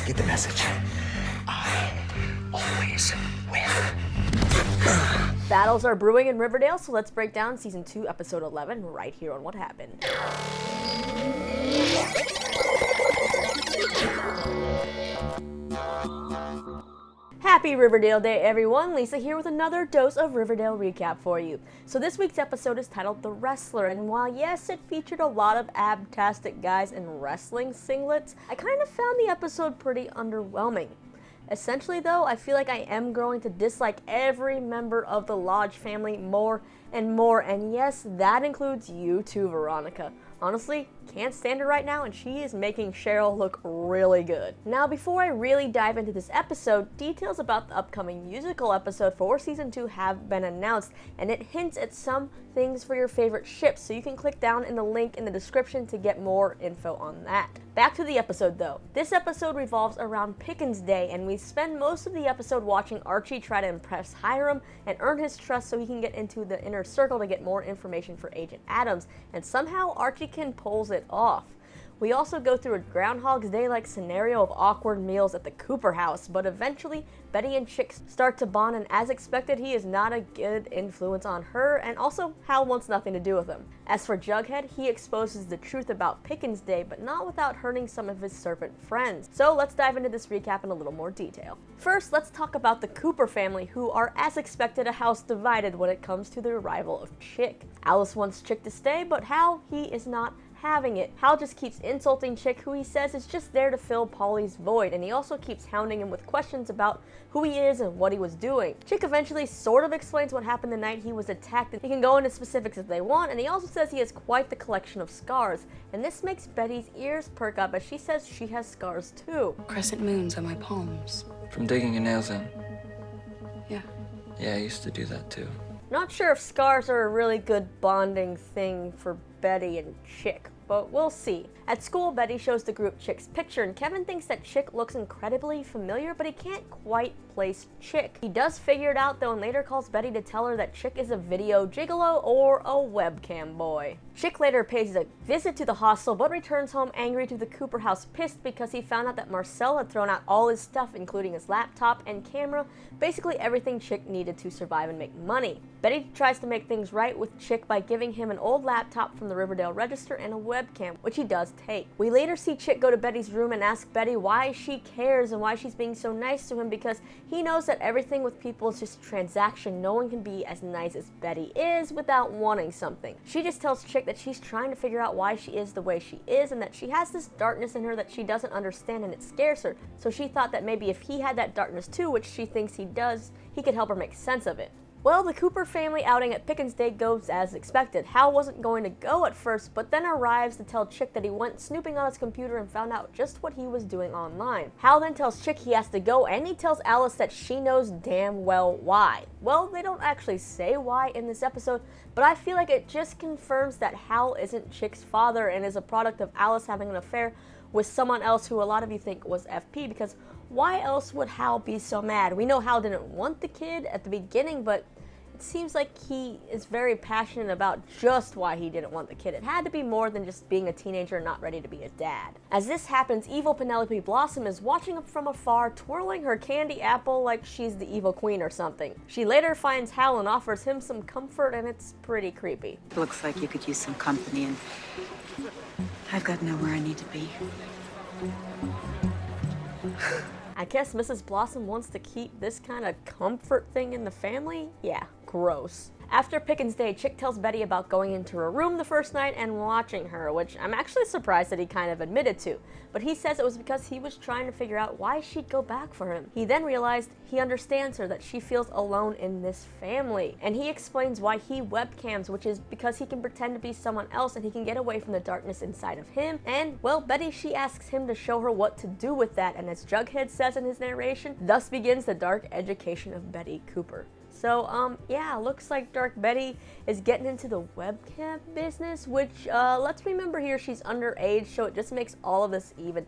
Get the message. I always win. Battles are brewing in Riverdale, so let's break down Season 2, Episode 11, right here on What Happened. Happy Riverdale Day, everyone! Lisa here with another dose of Riverdale recap for you. So this week's episode is titled The Wrestler, and while yes, it featured a lot of abtastic guys in wrestling singlets, I kind of found the episode pretty underwhelming. Essentially though, I feel like I am growing to dislike every member of the Lodge family more and more, and yes, that includes you too, Veronica. Honestly, can't stand her right now, and she is making Cheryl look really good. Now, before I really dive into this episode, details about the upcoming musical episode for Season 2 have been announced, and it hints at some things for your favorite ships, so you can click down in the link in the description to get more info on that. Back to the episode though. This episode revolves around Pickens Day, and we spend most of the episode watching Archie try to impress Hiram and earn his trust so he can get into the inner circle to get more information for Agent Adams, and somehow Archie pulls it off. We also go through a Groundhog's Day-like scenario of awkward meals at the Cooper house, but eventually Betty and Chic start to bond, and as expected, he is not a good influence on her, and also Hal wants nothing to do with him. As for Jughead, he exposes the truth about Pickens Day, but not without hurting some of his serpent friends. So let's dive into this recap in a little more detail. First, let's talk about the Cooper family, who are, as expected, a house divided when it comes to the arrival of Chic. Alice wants Chic to stay, but Hal, he is not having it. Hal just keeps insulting Chic, who he says is just there to fill Polly's void, and he also keeps hounding him with questions about who he is and what he was doing. Chic eventually sort of explains what happened the night he was attacked, and he can go into specifics if they want, and he also says he has quite the collection of scars, and this makes Betty's ears perk up as she says she has scars too. Crescent moons on my palms. From digging your nails in? Yeah. Yeah, I used to do that too. Not sure if scars are a really good bonding thing for Betty and Chic, but we'll see. At school, Betty shows the group Chic's picture, and Kevin thinks that Chic looks incredibly familiar, but he can't quite place Chic. He does figure it out though, and later calls Betty to tell her that Chic is a video gigolo or a webcam boy. Chic later pays a visit to the hostel, but returns home angry to the Cooper house, pissed because he found out that Marcel had thrown out all his stuff, including his laptop and camera, basically everything Chic needed to survive and make money. Betty tries to make things right with Chic by giving him an old laptop from the Riverdale Register and a webcam, which he does take. We later see Chic go to Betty's room and ask Betty why she cares and why she's being so nice to him, because he knows that everything with people is just a transaction. No one can be as nice as Betty is without wanting something. She just tells Chic that she's trying to figure out why she is the way she is, and that she has this darkness in her that she doesn't understand and it scares her. So she thought that maybe if he had that darkness too, which she thinks he does, he could help her make sense of it. Well, the Cooper family outing at Pickens Day goes as expected. Hal wasn't going to go at first, but then arrives to tell Chic that he went snooping on his computer and found out just what he was doing online. Hal then tells Chic he has to go, and he tells Alice that she knows damn well why. Well, they don't actually say why in this episode, but I feel like it just confirms that Hal isn't Chic's father and is a product of Alice having an affair with someone else who a lot of you think was FP, because why else would Hal be so mad? We know Hal didn't want the kid at the beginning, but it seems like he is very passionate about just why he didn't want the kid. It had to be more than just being a teenager and not ready to be a dad. As this happens, evil Penelope Blossom is watching from afar, twirling her candy apple like she's the evil queen or something. She later finds Hal and offers him some comfort, and it's pretty creepy. Looks like you could use some company, and I've got to know where I need to be. I guess Mrs. Blossom wants to keep this kind of comfort thing in the family? Yeah, gross. After Pickens Day, Chic tells Betty about going into her room the first night and watching her, which I'm actually surprised that he kind of admitted to, but he says it was because he was trying to figure out why she'd go back for him. He then realized he understands her, that she feels alone in this family, and he explains why he webcams, which is because he can pretend to be someone else and he can get away from the darkness inside of him. And, well, Betty, she asks him to show her what to do with that, and as Jughead says in his narration, thus begins the dark education of Betty Cooper. So, yeah, looks like Dark Betty is getting into the webcam business, which, let's remember here, she's underage, so it just makes all of this even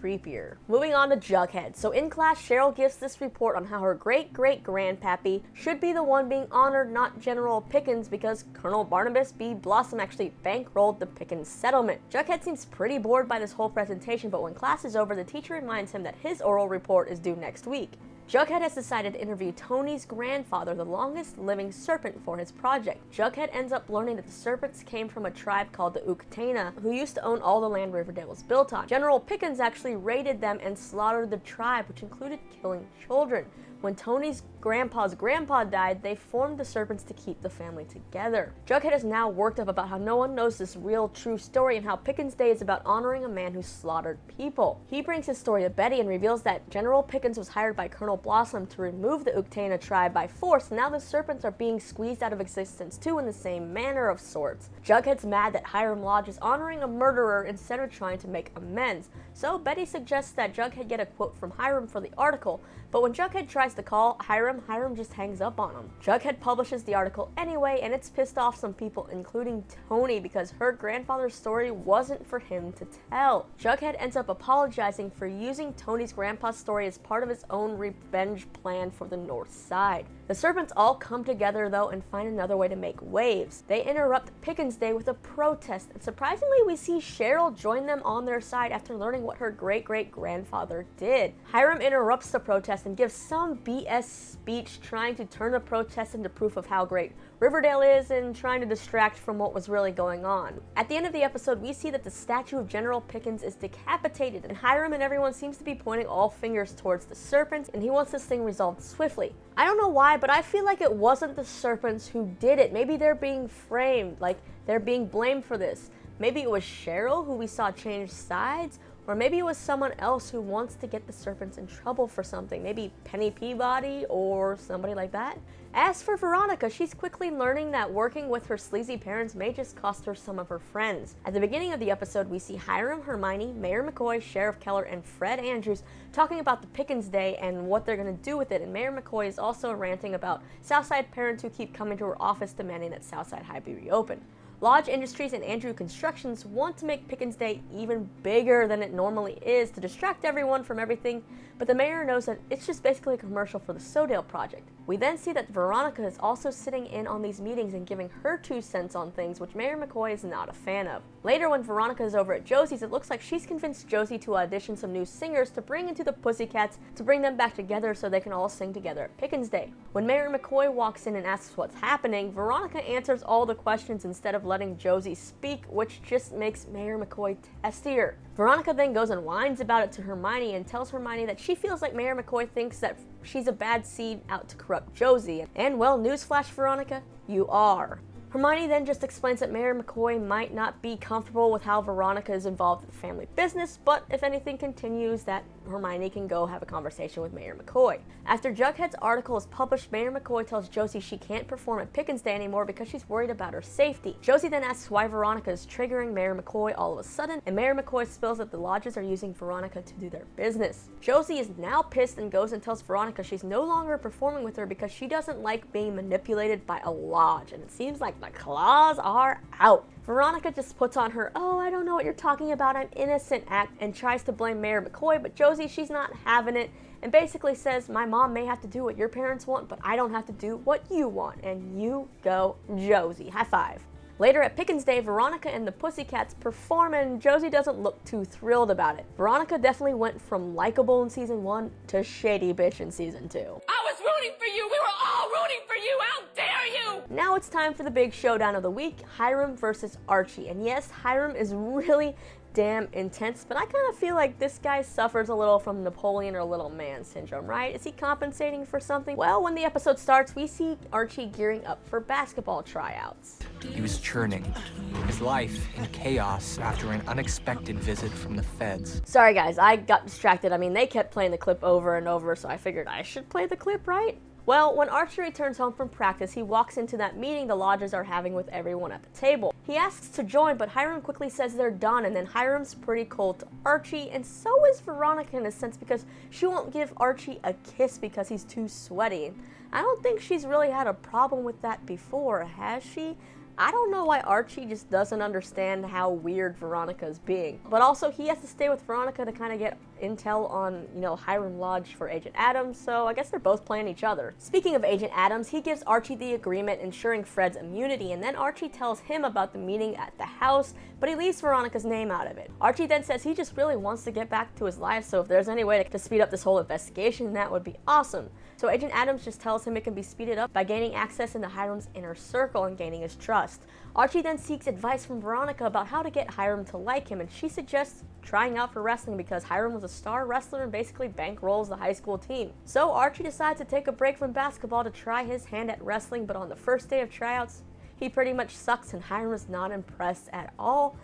creepier. Moving on to Jughead. So in class, Cheryl gives this report on how her great-great-grandpappy should be the one being honored, not General Pickens, because Colonel Barnabas B. Blossom actually bankrolled the Pickens settlement. Jughead seems pretty bored by this whole presentation, but when class is over, the teacher reminds him that his oral report is due next week. Jughead has decided to interview Tony's grandfather, the longest living serpent, for his project. Jughead ends up learning that the serpents came from a tribe called the Uktana, who used to own all the land Riverdale was built on. General Pickens actually raided them and slaughtered the tribe, which included killing children. When Tony's grandpa's grandpa died, they formed the serpents to keep the family together. Jughead is now worked up about how no one knows this real, true story and how Pickens Day is about honoring a man who slaughtered people. He brings his story to Betty and reveals that General Pickens was hired by Colonel Blossom to remove the Uktana tribe by force, and now the serpents are being squeezed out of existence too in the same manner of sorts. Jughead's mad that Hiram Lodge is honoring a murderer instead of trying to make amends, so Betty suggests that Jughead get a quote from Hiram for the article, but when Jughead tries to call Hiram just hangs up on him. Jughead publishes the article anyway, and it's pissed off some people, including Tony, because her grandfather's story wasn't for him to tell. Jughead ends up apologizing for using Tony's grandpa's story as part of his own revenge plan for the North Side. The serpents all come together though and find another way to make waves. They interrupt Pickens Day with a protest, and surprisingly we see Cheryl join them on their side after learning what her great-great-grandfather did. Hiram interrupts the protest and gives some BS speech trying to turn the protest into proof of how great Riverdale is and trying to distract from what was really going on. At the end of the episode, we see that the statue of General Pickens is decapitated, and Hiram and everyone seems to be pointing all fingers towards the serpents, and he wants this thing resolved swiftly. I don't know why, but I feel like it wasn't the serpents who did it. Maybe they're being framed, like they're being blamed for this. Maybe it was Cheryl who we saw change sides, or maybe it was someone else who wants to get the serpents in trouble for something. Maybe Penny Peabody or somebody like that. As for Veronica, she's quickly learning that working with her sleazy parents may just cost her some of her friends. At the beginning of the episode, we see Hiram, Hermione, Mayor McCoy, Sheriff Keller, and Fred Andrews talking about the Pickens Day and what they're going to do with it, and Mayor McCoy is also ranting about Southside parents who keep coming to her office demanding that Southside High be reopened. Lodge Industries and Andrew Constructions want to make Pickens Day even bigger than it normally is to distract everyone from everything, but the mayor knows that it's just basically a commercial for the Sodale project. We then see that Veronica is also sitting in on these meetings and giving her 2 cents on things, which Mayor McCoy is not a fan of. Later, when Veronica is over at Josie's, it looks like she's convinced Josie to audition some new singers to bring into the Pussycats to bring them back together so they can all sing together at Pickens Day. When Mayor McCoy walks in and asks what's happening, Veronica answers all the questions instead of letting Josie speak, which just makes Mayor McCoy testier. Veronica then goes and whines about it to Hermione and tells Hermione that she feels like Mayor McCoy thinks that she's a bad seed out to corrupt Josie. And well, newsflash Veronica, you are. Hermione then just explains that Mayor McCoy might not be comfortable with how Veronica is involved in the family business, but if anything continues, that Hermione can go have a conversation with Mayor McCoy. After Jughead's article is published, Mayor McCoy tells Josie she can't perform at Pickens Day anymore because she's worried about her safety. Josie then asks why Veronica is triggering Mayor McCoy all of a sudden, and Mayor McCoy spills that the lodges are using Veronica to do their business. Josie is now pissed and goes and tells Veronica she's no longer performing with her because she doesn't like being manipulated by a lodge, and it seems like the claws are out. Veronica just puts on her, "Oh, I don't know what you're talking about, I'm innocent" act and tries to blame Mayor McCoy, but Josie, she's not having it, and basically says, "My mom may have to do what your parents want, but I don't have to do what you want." And you go, Josie. High five. Later at Pickens Day, Veronica and the Pussycats perform, and Josie doesn't look too thrilled about it. Veronica definitely went from likable in season 1 to shady bitch in season 2. I was rooting for you! We were all rooting for you! How dare you! Now it's time for the big showdown of the week, Hiram versus Archie. And yes, Hiram is really damn intense, but I kind of feel like this guy suffers a little from Napoleon or Little Man syndrome, right? Is he compensating for something? Well, when the episode starts, we see Archie gearing up for basketball tryouts. He was churning, his life in chaos after an unexpected visit from the feds. Sorry guys, I got distracted. I mean, they kept playing the clip over and over, so I figured I should play the clip, right? Well, when Archie returns home from practice, he walks into that meeting the lodges are having with everyone at the table. He asks to join, but Hiram quickly says they're done, and then Hiram's pretty cold to Archie, and so is Veronica in a sense because she won't give Archie a kiss because he's too sweaty. I don't think she's really had a problem with that before, has she? I don't know why Archie just doesn't understand how weird Veronica is being. But also, he has to stay with Veronica to kind of get intel on, Hiram Lodge for Agent Adams, so I guess they're both playing each other. Speaking of Agent Adams, he gives Archie the agreement ensuring Fred's immunity, and then Archie tells him about the meeting at the house, but he leaves Veronica's name out of it. Archie then says he just really wants to get back to his life, so if there's any way to speed up this whole investigation, that would be awesome. So Agent Adams just tells him it can be speeded up by gaining access into Hiram's inner circle and gaining his trust. Archie then seeks advice from Veronica about how to get Hiram to like him, and she suggests trying out for wrestling because Hiram was a star wrestler and basically bankrolls the high school team. So Archie decides to take a break from basketball to try his hand at wrestling, but on the first day of tryouts, he pretty much sucks and Hiram is not impressed at all.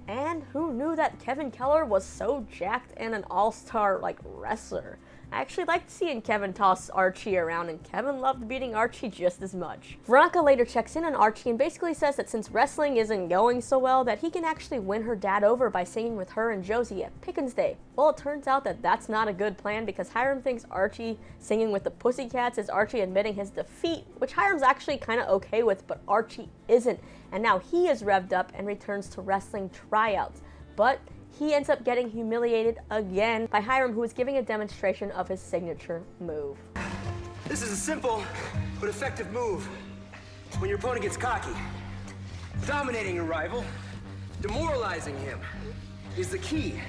And who knew that Kevin Keller was so jacked and an all-star wrestler? I actually liked seeing Kevin toss Archie around, and Kevin loved beating Archie just as much. Veronica later checks in on Archie and basically says that since wrestling isn't going so well, that he can actually win her dad over by singing with her and Josie at Pickens Day. Well, it turns out that that's not a good plan because Hiram thinks Archie singing with the Pussycats is Archie admitting his defeat, which Hiram's actually kind of okay with, but Archie isn't. And now he is revved up and returns to wrestling tryouts. But he ends up getting humiliated again by Hiram, who is giving a demonstration of his signature move. This is a simple but effective move. When your opponent gets cocky, dominating your rival, demoralizing him is the key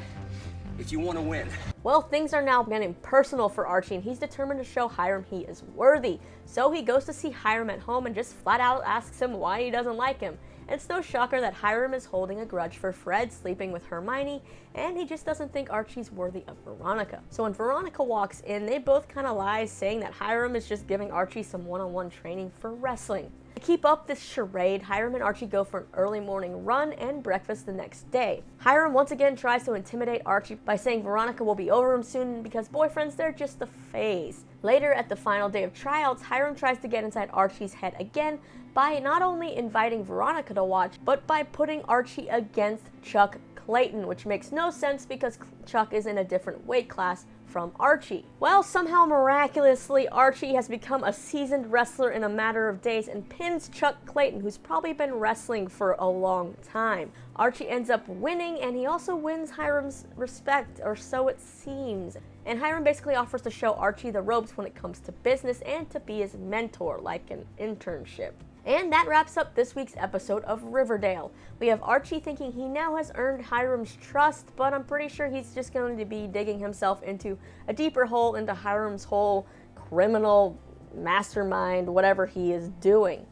if you want to win. Well, things are now getting personal for Archie, and he's determined to show Hiram he is worthy. So he goes to see Hiram at home and just flat out asks him why he doesn't like him. And it's no shocker that Hiram is holding a grudge for Fred sleeping with Hermione, and he just doesn't think Archie's worthy of Veronica. So when Veronica walks in, they both kind of lie, saying that Hiram is just giving Archie some one-on-one training for wrestling. To keep up this charade, Hiram and Archie go for an early morning run and breakfast the next day. Hiram once again tries to intimidate Archie by saying Veronica will be over him soon because boyfriends, they're just a phase. Later, at the final day of tryouts, Hiram tries to get inside Archie's head again by not only inviting Veronica to watch, but by putting Archie against Chuck Clayton, which makes no sense because Chuck is in a different weight class from Archie. Well, somehow miraculously, Archie has become a seasoned wrestler in a matter of days and pins Chuck Clayton, who's probably been wrestling for a long time. Archie ends up winning, and he also wins Hiram's respect, or so it seems. And Hiram basically offers to show Archie the ropes when it comes to business and to be his mentor, like an internship. And that wraps up this week's episode of Riverdale. We have Archie thinking he now has earned Hiram's trust, but I'm pretty sure he's just going to be digging himself into a deeper hole into Hiram's whole criminal mastermind, whatever he is doing.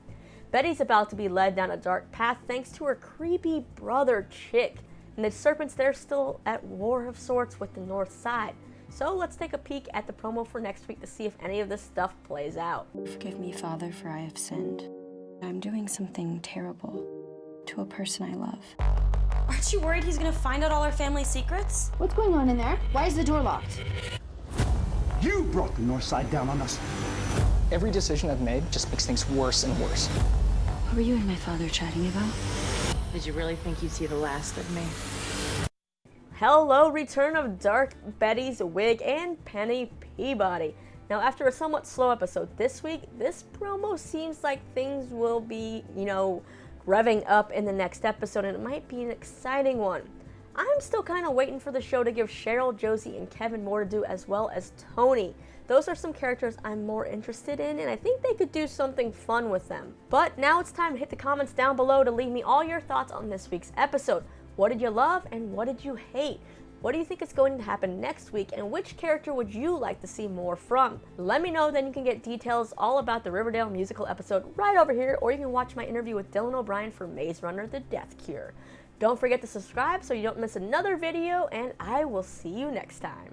Betty's about to be led down a dark path thanks to her creepy brother, Chic. And the serpents, they're still at war of sorts with the North Side. So let's take a peek at the promo for next week to see if any of this stuff plays out. Forgive me, Father, for I have sinned. I'm doing something terrible to a person I love. Aren't you worried he's gonna find out all our family secrets? What's going on in there? Why is the door locked? You brought the North Side down on us. Every decision I've made just makes things worse and worse. What were you and my father chatting about? Did you really think you'd see the last of me? Hello, return of Dark Betty's wig and Penny Peabody. Now, after a somewhat slow episode this week, this promo seems like things will be, revving up in the next episode, and it might be an exciting one. I'm still kind of waiting for the show to give Cheryl, Josie, and Kevin more to do, as well as Tony. Those are some characters I'm more interested in, and I think they could do something fun with them. But now it's time to hit the comments down below to leave me all your thoughts on this week's episode. What did you love and what did you hate? What do you think is going to happen next week, and which character would you like to see more from? Let me know, then you can get details all about the Riverdale musical episode right over here, or you can watch my interview with Dylan O'Brien for Maze Runner: The Death Cure. Don't forget to subscribe so you don't miss another video, and I will see you next time.